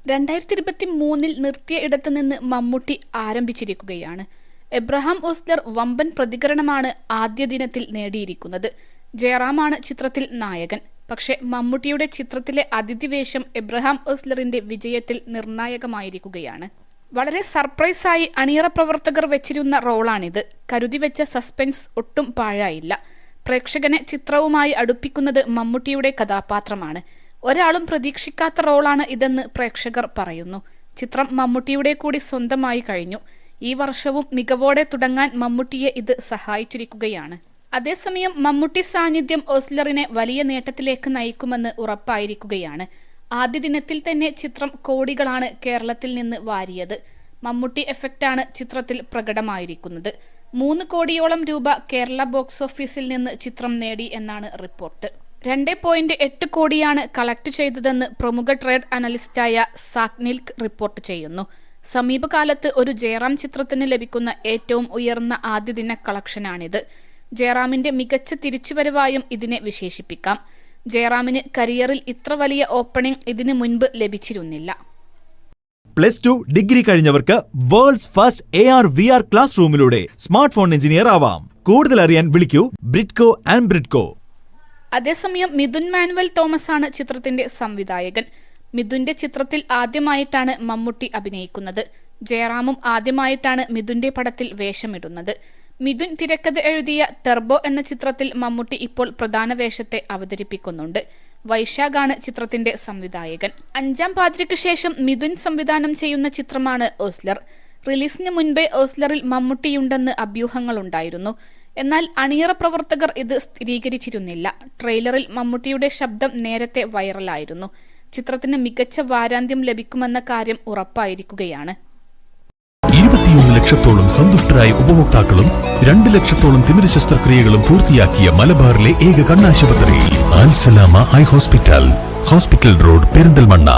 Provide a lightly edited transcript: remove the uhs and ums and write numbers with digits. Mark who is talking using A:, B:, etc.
A: 2023 നിർത്തിയ ഇടത്ത് നിന്ന് മമ്മൂട്ടി ആരംഭിച്ചിരിക്കുകയാണ്. എബ്രഹാം ഓസ്ലർ വമ്പൻ പ്രതികരണമാണ് ആദ്യ ദിനത്തിൽ നേടിയിരിക്കുന്നത്. ജയറാമാണ് ചിത്രത്തിൽ നായകൻ. പക്ഷേ മമ്മൂട്ടിയുടെ ചിത്രത്തിലെ അതിഥിവേഷം എബ്രഹാം ഓസ്ലറിന്റെ വിജയത്തിൽ നിർണായകമായിരിക്കുകയാണ്. വളരെ സർപ്രൈസായി അണിയറ പ്രവർത്തകർ വെച്ചിരുന്ന റോളാണിത്. കരുതിവെച്ച സസ്പെൻസ് ഒട്ടും പാഴായില്ല. പ്രേക്ഷകനെ ചിത്രവുമായി അടുപ്പിക്കുന്നത് മമ്മൂട്ടിയുടെ കഥാപാത്രമാണ്. ഒരാളും പ്രതീക്ഷിക്കാത്ത റോളാണ് ഇതെന്ന് പ്രേക്ഷകർ പറയുന്നു. ചിത്രം മമ്മൂട്ടിയുടെ കൂടി സ്വന്തമായി കഴിഞ്ഞു. ഈ വർഷവും മികവോടെ തുടങ്ങാൻ മമ്മൂട്ടിയെ ഇത് സഹായിച്ചിരിക്കുകയാണ്. അതേസമയം മമ്മൂട്ടി സാന്നിധ്യം ഓസ്ലറിനെ വലിയ നേട്ടത്തിലേക്ക് നയിക്കുമെന്ന് ഉറപ്പായിരിക്കുകയാണ്. ആദ്യ ദിനത്തിൽ തന്നെ ചിത്രം കോടികളാണ് കേരളത്തിൽ നിന്ന് വാരിയത്. മമ്മൂട്ടി എഫക്റ്റാണ് ചിത്രത്തിൽ പ്രകടമായിരിക്കുന്നത്. 3 കോടിയോളം രൂപ കേരള ബോക്സ് ഓഫീസിൽ നിന്ന് ചിത്രം നേടി എന്നാണ് റിപ്പോർട്ട്. 2.8 കോടിയാണ് കളക്ട് ചെയ്തതെന്ന് പ്രമുഖ ട്രേഡ് അനലിസ്റ്റായ സാക്നിൽക്ക് റിപ്പോർട്ട് ചെയ്യുന്നു. സമീപകാലത്ത് ഒരു ജയറാം ചിത്രത്തിന് ലഭിക്കുന്ന ഏറ്റവും ഉയർന്ന ആദ്യ ദിന കളക്ഷനാണിത്. ജയറാമിന്റെ മികച്ച തിരിച്ചുവരവായും ഇതിനെ വിശേഷിപ്പിക്കാം. ജയറാമിന് കരിയറിൽ ഇത്ര വലിയ ഓപ്പണിംഗ് ഇതിനു മുൻപ് ലഭിച്ചിരുന്നില്ല.
B: +2 ഡിഗ്രി കഴിഞ്ഞവർക്ക് വേൾഡ്സ് ഫസ്റ്റ് AR/VR ക്ലാസ് റൂമിലൂടെ സ്മാർട്ട് ഫോൺ എഞ്ചിനീയർ ആവാം. കൂടുതൽ അറിയാൻ വിളിക്കൂ ബ്രിഡ്കോ ആൻഡ് ബ്രിഡ്കോ.
A: അതേസമയം മിഥുൻ മാനുവൽ തോമസ് ആണ് ചിത്രത്തിന്റെ സംവിധായകൻ. മിഥുന്റെ ചിത്രത്തിൽ ആദ്യമായിട്ടാണ് മമ്മൂട്ടി അഭിനയിക്കുന്നത്. ജയറാമും ആദ്യമായിട്ടാണ് മിഥുന്റെ പടത്തിൽ വേഷമിടുന്നത്. മിഥുൻ തിരക്കഥ എഴുതിയ ടെർബോ എന്ന ചിത്രത്തിൽ മമ്മൂട്ടി ഇപ്പോൾ പ്രധാന വേഷത്തെ അവതരിപ്പിക്കുന്നുണ്ട്. വൈശാഖാണ് ചിത്രത്തിന്റെ സംവിധായകൻ. 5-ാം പാതിരയ്ക്ക് ശേഷം മിഥുൻ സംവിധാനം ചെയ്യുന്ന ചിത്രമാണ് ഓസ്ലർ. റിലീസിന് മുൻപേ ഓസ്ലറിൽ മമ്മൂട്ടിയുണ്ടെന്ന് അഭ്യൂഹങ്ങളുണ്ടായിരുന്നു. എന്നാൽ അണിയറ പ്രവർത്തകർ ഇത് സ്ഥിരീകരിച്ചിരുന്നില്ല. ട്രെയിലറിൽ മമ്മൂട്ടിയുടെ ശബ്ദം നേരത്തെ വൈറലായിരുന്നു. ചിത്രത്തിന് മികച്ച വാരാന്ത്യം ലഭിക്കുമെന്ന കാര്യം ഉറപ്പായിരിക്കുകയാണ്.
C: 21 ലക്ഷത്തോളം സന്തുഷ്ടരായ ഉപഭോക്താക്കളും 2 ലക്ഷത്തോളം തിമിര ശസ്ത്രക്രിയകളും പൂർത്തിയാക്കിയ മലബാറിലെ ഏക കണ്ണാശുപത്രി അൽ സലാമ ഹൈ ഹോസ്പിറ്റൽ റോഡ്, പെരിന്തൽമണ്ണ.